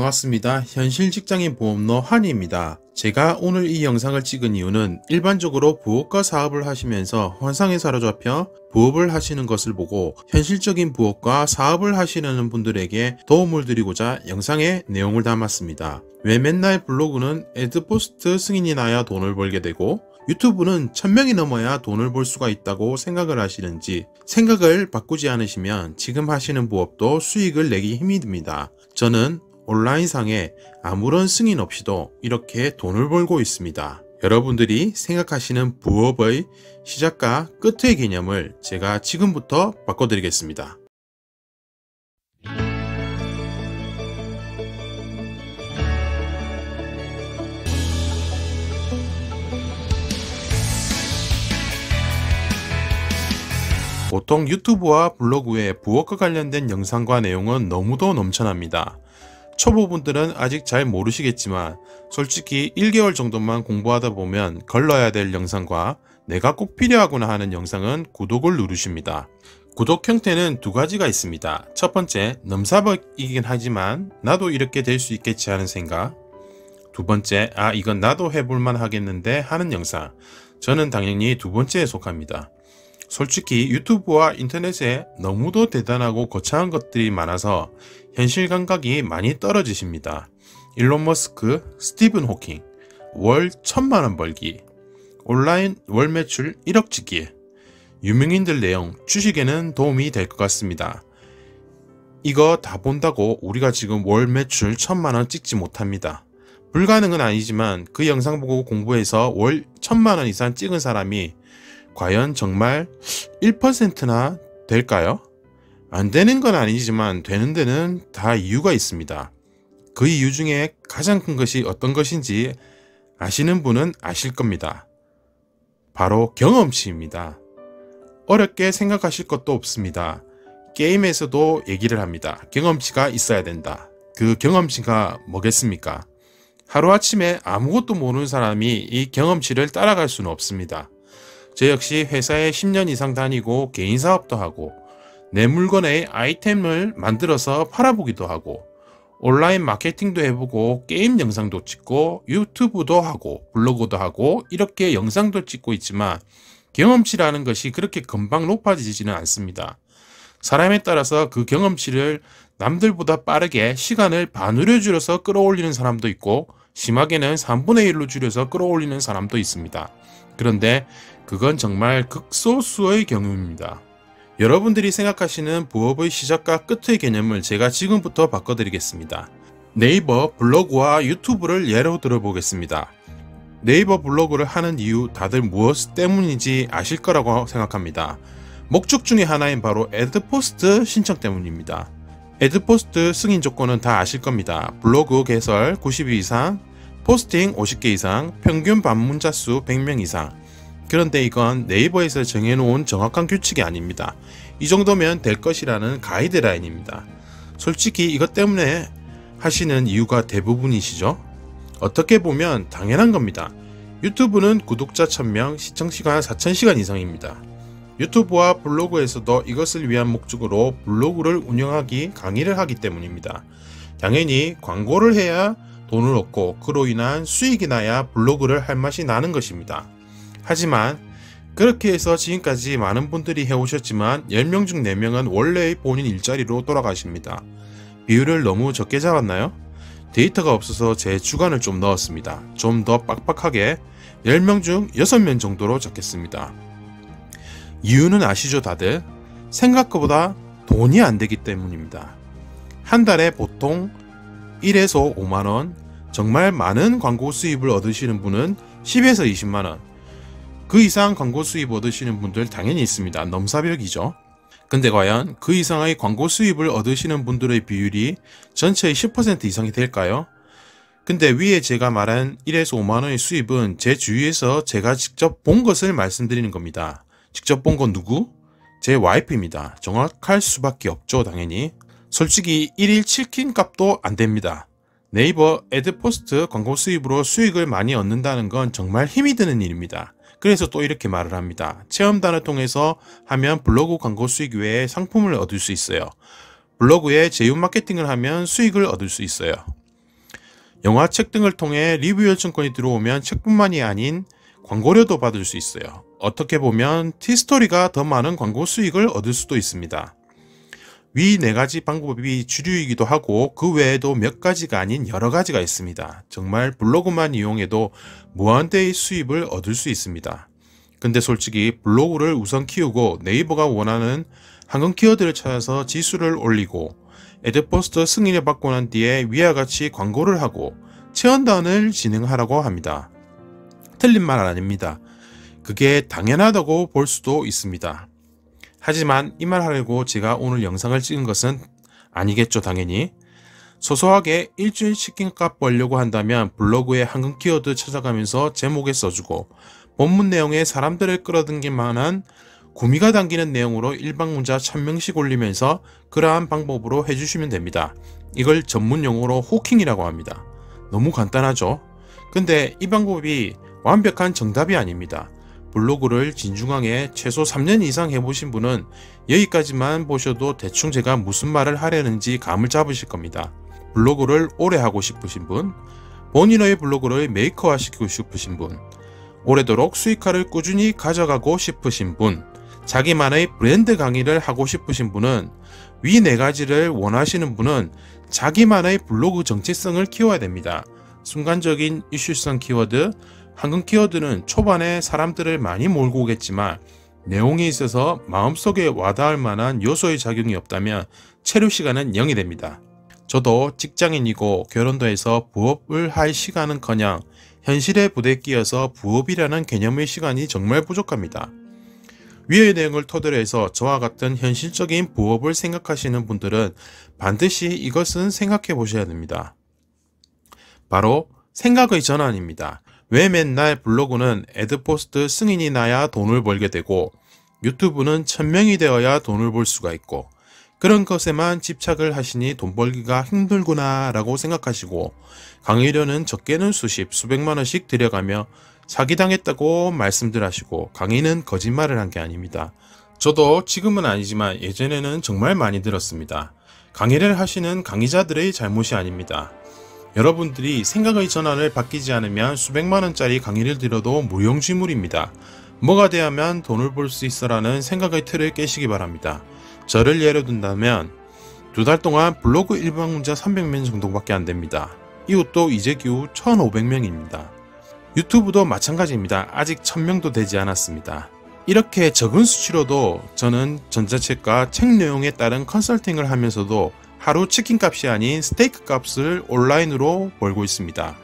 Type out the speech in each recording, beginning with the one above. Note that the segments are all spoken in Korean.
반갑습니다. 현실 직장인 보험러 한이입니다. 제가 오늘 이 영상을 찍은 이유는 일반적으로 부업과 사업을 하시면서 환상에 사로잡혀 부업을 하시는 것을 보고 현실적인 부업과 사업을 하시려는 분들에게 도움을 드리고자 영상에 내용을 담았습니다. 왜 맨날 블로그는 애드포스트 승인이 나야 돈을 벌게 되고 유튜브는 1000명이 넘어야 돈을 벌 수가 있다고 생각을 하시는지 생각을 바꾸지 않으시면 지금 하시는 부업도 수익을 내기 힘이 듭니다. 저는 온라인상에 아무런 승인 없이도 이렇게 돈을 벌고 있습니다. 여러분들이 생각하시는 부업의 시작과 끝의 개념을 제가 지금부터 바꿔드리겠습니다. 보통 유튜브와 블로그에 부업과 관련된 영상과 내용은 너무도 넘쳐납니다. 초보분들은 아직 잘 모르시겠지만 솔직히 1개월 정도만 공부하다 보면 걸러야 될 영상과 내가 꼭 필요하구나 하는 영상은 구독을 누르십니다. 구독 형태는 두 가지가 있습니다. 첫 번째, 넘사벽이긴 하지만 나도 이렇게 될 수 있겠지 하는 생각. 두 번째, 이건 나도 해볼만 하겠는데 하는 영상. 저는 당연히 두 번째에 속합니다. 솔직히 유튜브와 인터넷에 너무도 대단하고 거창한 것들이 많아서 현실 감각이 많이 떨어지십니다. 일론 머스크, 스티븐 호킹, 월 1000만원 벌기, 온라인 월 매출 1억 찍기, 유명인들 내용 주식에는 도움이 될 것 같습니다. 이거 다 본다고 우리가 지금 월 매출 1000만원 찍지 못합니다. 불가능은 아니지만 그 영상 보고 공부해서 월 1000만원 이상 찍은 사람이 과연 정말 1%나 될까요? 안 되는 건 아니지만 되는 데는 다 이유가 있습니다. 그 이유 중에 가장 큰 것이 어떤 것인지 아시는 분은 아실 겁니다. 바로 경험치입니다. 어렵게 생각하실 것도 없습니다. 게임에서도 얘기를 합니다. 경험치가 있어야 된다. 그 경험치가 뭐겠습니까? 하루아침에 아무것도 모르는 사람이 이 경험치를 따라갈 수는 없습니다. 저 역시 회사에 10년 이상 다니고 개인 사업도 하고 내 물건의 아이템을 만들어서 팔아보기도 하고 온라인 마케팅도 해보고 게임 영상도 찍고 유튜브도 하고 블로그도 하고 이렇게 영상도 찍고 있지만 경험치라는 것이 그렇게 금방 높아지지는 않습니다. 사람에 따라서 그 경험치를 남들보다 빠르게 시간을 반으로 줄여서 끌어올리는 사람도 있고 심하게는 3분의 1로 줄여서 끌어올리는 사람도 있습니다. 그런데 그건 정말 극소수의 경우입니다. 여러분들이 생각하시는 부업의 시작과 끝의 개념을 제가 지금부터 바꿔드리겠습니다. 네이버 블로그와 유튜브를 예로 들어보겠습니다. 네이버 블로그를 하는 이유 다들 무엇 때문인지 아실 거라고 생각합니다. 목적 중에 하나인 바로 애드포스트 신청 때문입니다. 애드포스트 승인 조건은 다 아실 겁니다. 블로그 개설 90일 이상, 포스팅 50개 이상, 평균 방문자 수 100명 이상. 그런데 이건 네이버에서 정해놓은 정확한 규칙이 아닙니다. 이 정도면 될 것이라는 가이드라인입니다. 솔직히 이것 때문에 하시는 이유가 대부분이시죠? 어떻게 보면 당연한 겁니다. 유튜브는 구독자 1000명, 시청시간 4000시간 이상입니다. 유튜브와 블로그에서도 이것을 위한 목적으로 블로그를 운영하기, 강의를 하기 때문입니다. 당연히 광고를 해야 돈을 얻고 그로 인한 수익이 나야 블로그를 할 맛이 나는 것입니다. 하지만 그렇게 해서 지금까지 많은 분들이 해오셨지만 10명 중 4명은 원래의 본인 일자리로 돌아가십니다. 비율을 너무 적게 잡았나요? 데이터가 없어서 제 주관을 좀 넣었습니다. 좀 더 빡빡하게 10명 중 6명 정도로 잡겠습니다. 이유는 아시죠 다들? 생각보다 돈이 안 되기 때문입니다. 한 달에 보통 1에서 5만원, 정말 많은 광고 수입을 얻으시는 분은 10에서 20만원, 그 이상 광고 수입 얻으시는 분들 당연히 있습니다. 넘사벽이죠. 근데 과연 그 이상의 광고 수입을 얻으시는 분들의 비율이 전체의 10% 이상이 될까요? 근데 위에 제가 말한 1에서 5만원의 수입은 제 주위에서 제가 직접 본 것을 말씀드리는 겁니다. 직접 본 건 누구? 제 와이프입니다. 정확할 수밖에 없죠 당연히. 솔직히 1일 치킨 값도 안 됩니다. 네이버 애드포스트 광고 수입으로 수익을 많이 얻는다는 건 정말 힘이 드는 일입니다. 그래서 또 이렇게 말을 합니다. 체험단을 통해서 하면 블로그 광고 수익 외에 상품을 얻을 수 있어요. 블로그에 제휴 마케팅을 하면 수익을 얻을 수 있어요. 영화, 책 등을 통해 리뷰 요청권이 들어오면 책뿐만이 아닌 광고료도 받을 수 있어요. 어떻게 보면 티스토리가 더 많은 광고 수익을 얻을 수도 있습니다. 위 4가지 방법이 주류이기도 하고 그 외에도 몇 가지가 아닌 여러 가지가 있습니다. 정말 블로그만 이용해도 무한대의 수입을 얻을 수 있습니다. 근데 솔직히 블로그를 우선 키우고 네이버가 원하는 황금 키워드를 찾아서 지수를 올리고 애드포스트 승인을 받고 난 뒤에 위와 같이 광고를 하고 체험단을 진행하라고 합니다. 틀린 말 아닙니다. 그게 당연하다고 볼 수도 있습니다. 하지만 이 말 하려고 제가 오늘 영상을 찍은 것은 아니겠죠, 당연히. 소소하게 일주일 치킨값 벌려고 한다면 블로그에 황금 키워드 찾아가면서 제목에 써주고 본문 내용에 사람들을 끌어당길 만한 구미가 담기는 내용으로 일방문자 1000명씩 올리면서 그러한 방법으로 해주시면 됩니다. 이걸 전문용어로 호킹이라고 합니다. 너무 간단하죠? 근데 이 방법이 완벽한 정답이 아닙니다. 블로그를 진중하게 최소 3년 이상 해보신 분은 여기까지만 보셔도 대충 제가 무슨 말을 하려는지 감을 잡으실 겁니다. 블로그를 오래 하고 싶으신 분, 본인의 블로그를 메이커화 시키고 싶으신 분, 오래도록 수익화를 꾸준히 가져가고 싶으신 분, 자기만의 브랜드 강의를 하고 싶으신 분은 위 4가지를 원하시는 분은 자기만의 블로그 정체성을 키워야 됩니다. 순간적인 이슈성 키워드, 황금 키워드는 초반에 사람들을 많이 몰고 오겠지만 내용이 있어서 마음속에 와닿을 만한 요소의 작용이 없다면 체류 시간은 0이 됩니다. 저도 직장인이고 결혼도 해서 부업을 할 시간은커녕 현실의 부대에 끼어서 부업이라는 개념의 시간이 정말 부족합니다. 위의 내용을 토대로 해서 저와 같은 현실적인 부업을 생각하시는 분들은 반드시 이것은 생각해 보셔야 됩니다. 바로 생각의 전환입니다. 왜 맨날 블로그는 애드포스트 승인이 나야 돈을 벌게 되고 유튜브는 1000명이 되어야 돈을 벌 수가 있고 그런 것에만 집착을 하시니 돈 벌기가 힘들구나 라고 생각하시고 강의료는 적게는 수백만 원씩 들여가며 사기당했다고 말씀들 하시고 강의는 거짓말을 한 게 아닙니다. 저도 지금은 아니지만 예전에는 정말 많이 들었습니다. 강의를 하시는 강의자들의 잘못이 아닙니다. 여러분들이 생각의 전환을 바뀌지 않으면 수백만 원짜리 강의를 들어도 무용지물입니다. 뭐가 돼야만 돈을 벌 수 있어 라는 생각의 틀을 깨시기 바랍니다. 저를 예로 든다면 2달 동안 블로그 일방문자 300명 정도밖에 안 됩니다. 이웃도 이제 겨우 1500명입니다. 유튜브도 마찬가지입니다. 아직 1000명도 되지 않았습니다. 이렇게 적은 수치로도 저는 전자책과 책 내용에 따른 컨설팅을 하면서도 하루 치킨값이 아닌 스테이크 값을 온라인으로 벌고 있습니다.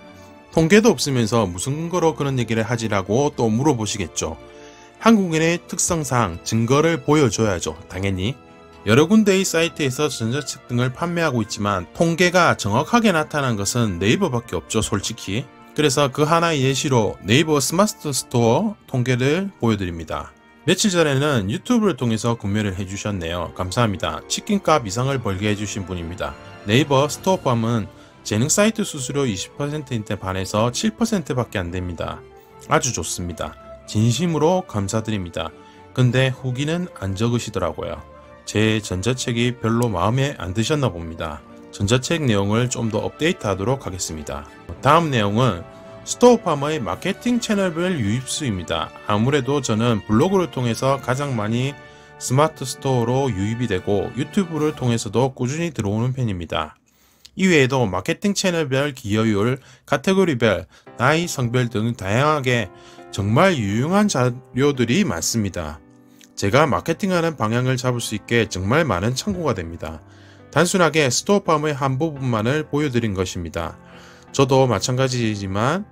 통계도 없으면서 무슨 근거로 그런 얘기를 하지라고 또 물어보시겠죠. 한국인의 특성상 증거를 보여줘야죠. 당연히. 여러 군데의 사이트에서 전자책 등을 판매하고 있지만 통계가 정확하게 나타난 것은 네이버밖에 없죠, 솔직히. 그래서 그 하나의 예시로 네이버 스마트 스토어 통계를 보여드립니다. 며칠 전에는 유튜브를 통해서 구매를 해주셨네요. 감사합니다. 치킨값 이상을 벌게 해주신 분입니다. 네이버 스토어팜은 재능 사이트 수수료 20%인데 반해서 7%밖에 안됩니다. 아주 좋습니다. 진심으로 감사드립니다. 근데 후기는 안 적으시더라고요. 제 전자책이 별로 마음에 안 드셨나 봅니다. 전자책 내용을 좀 더 업데이트 하도록 하겠습니다. 다음 내용은 스토어팜의 마케팅 채널별 유입수입니다. 아무래도 저는 블로그를 통해서 가장 많이 스마트 스토어로 유입이 되고 유튜브를 통해서도 꾸준히 들어오는 편입니다. 이외에도 마케팅 채널별 기여율, 카테고리별, 나이, 성별 등 다양하게 정말 유용한 자료들이 많습니다. 제가 마케팅하는 방향을 잡을 수 있게 정말 많은 참고가 됩니다. 단순하게 스토어팜의 한 부분만을 보여드린 것입니다. 저도 마찬가지지만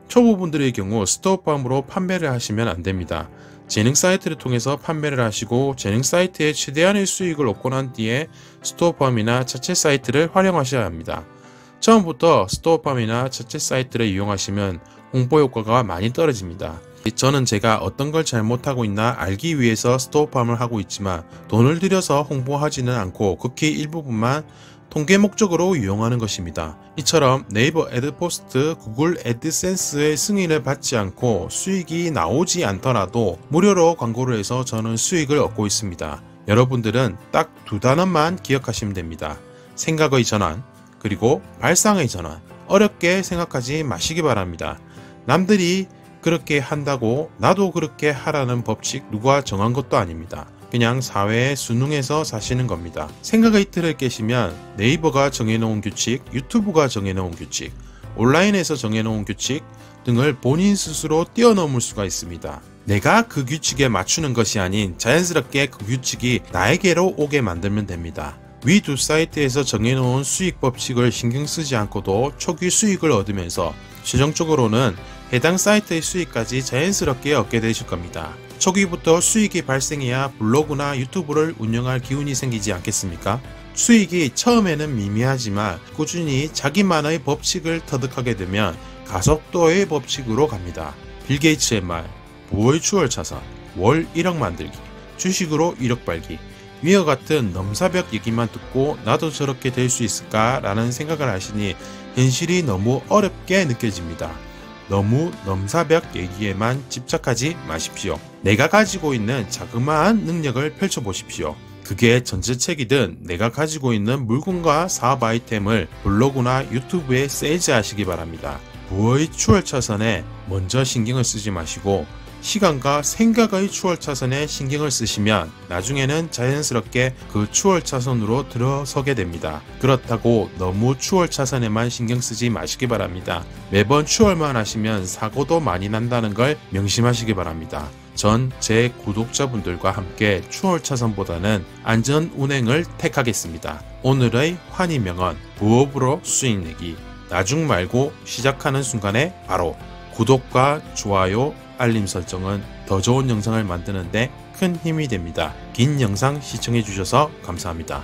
초보분들의 경우 스토어팜으로 판매를 하시면 안됩니다. 재능 사이트를 통해서 판매를 하시고 재능 사이트에 최대한의 수익을 얻고 난 뒤에 스토어팜이나 자체 사이트를 활용하셔야 합니다. 처음부터 스토어팜이나 자체 사이트를 이용하시면 홍보 효과가 많이 떨어집니다. 저는 제가 어떤 걸 잘못하고 있나 알기 위해서 스토어팜을 하고 있지만 돈을 들여서 홍보하지는 않고 극히 일부분만 통계 목적으로 이용하는 것입니다. 이처럼 네이버 애드포스트, 구글 애드센스의 승인을 받지 않고 수익이 나오지 않더라도 무료로 광고를 해서 저는 수익을 얻고 있습니다. 여러분들은 딱 2단어만 기억하시면 됩니다. 생각의 전환, 그리고 발상의 전환. 어렵게 생각하지 마시기 바랍니다. 남들이 그렇게 한다고 나도 그렇게 하라는 법칙 누가 정한 것도 아닙니다. 그냥 사회에 순응해서 사시는 겁니다. 생각의 틀을 깨시면 네이버가 정해놓은 규칙, 유튜브가 정해놓은 규칙, 온라인에서 정해놓은 규칙 등을 본인 스스로 뛰어넘을 수가 있습니다. 내가 그 규칙에 맞추는 것이 아닌 자연스럽게 그 규칙이 나에게로 오게 만들면 됩니다. 위 두 사이트에서 정해놓은 수익 법칙을 신경 쓰지 않고도 초기 수익을 얻으면서 최종적으로는 해당 사이트의 수익까지 자연스럽게 얻게 되실 겁니다. 초기부터 수익이 발생해야 블로그나 유튜브를 운영할 기운이 생기지 않겠습니까? 수익이 처음에는 미미하지만 꾸준히 자기만의 법칙을 터득하게 되면 가속도의 법칙으로 갑니다. 빌 게이츠의 말, 부의 추월차선, 월 1억 만들기, 주식으로 1억 벌기, 위와 같은 넘사벽 얘기만 듣고 나도 저렇게 될 수 있을까 라는 생각을 하시니 현실이 너무 어렵게 느껴집니다. 너무 넘사벽 얘기에만 집착하지 마십시오. 내가 가지고 있는 자그마한 능력을 펼쳐보십시오. 그게 전자책이든 내가 가지고 있는 물건과 사업 아이템을 블로그나 유튜브에 세일즈 하시기 바랍니다. 부의 추월차선에 먼저 신경을 쓰지 마시고 시간과 생각의 추월차선에 신경을 쓰시면 나중에는 자연스럽게 그 추월차선으로 들어서게 됩니다. 그렇다고 너무 추월차선에만 신경 쓰지 마시기 바랍니다. 매번 추월만 하시면 사고도 많이 난다는 걸 명심하시기 바랍니다. 전 제 구독자분들과 함께 추월차선보다는 안전 운행을 택하겠습니다. 오늘의 환희명언, 부업으로 수익내기. 나중 말고 시작하는 순간에 바로 구독과 좋아요, 알림 설정은 더 좋은 영상을 만드는데 큰 힘이 됩니다. 긴 영상 시청해 주셔서 감사합니다.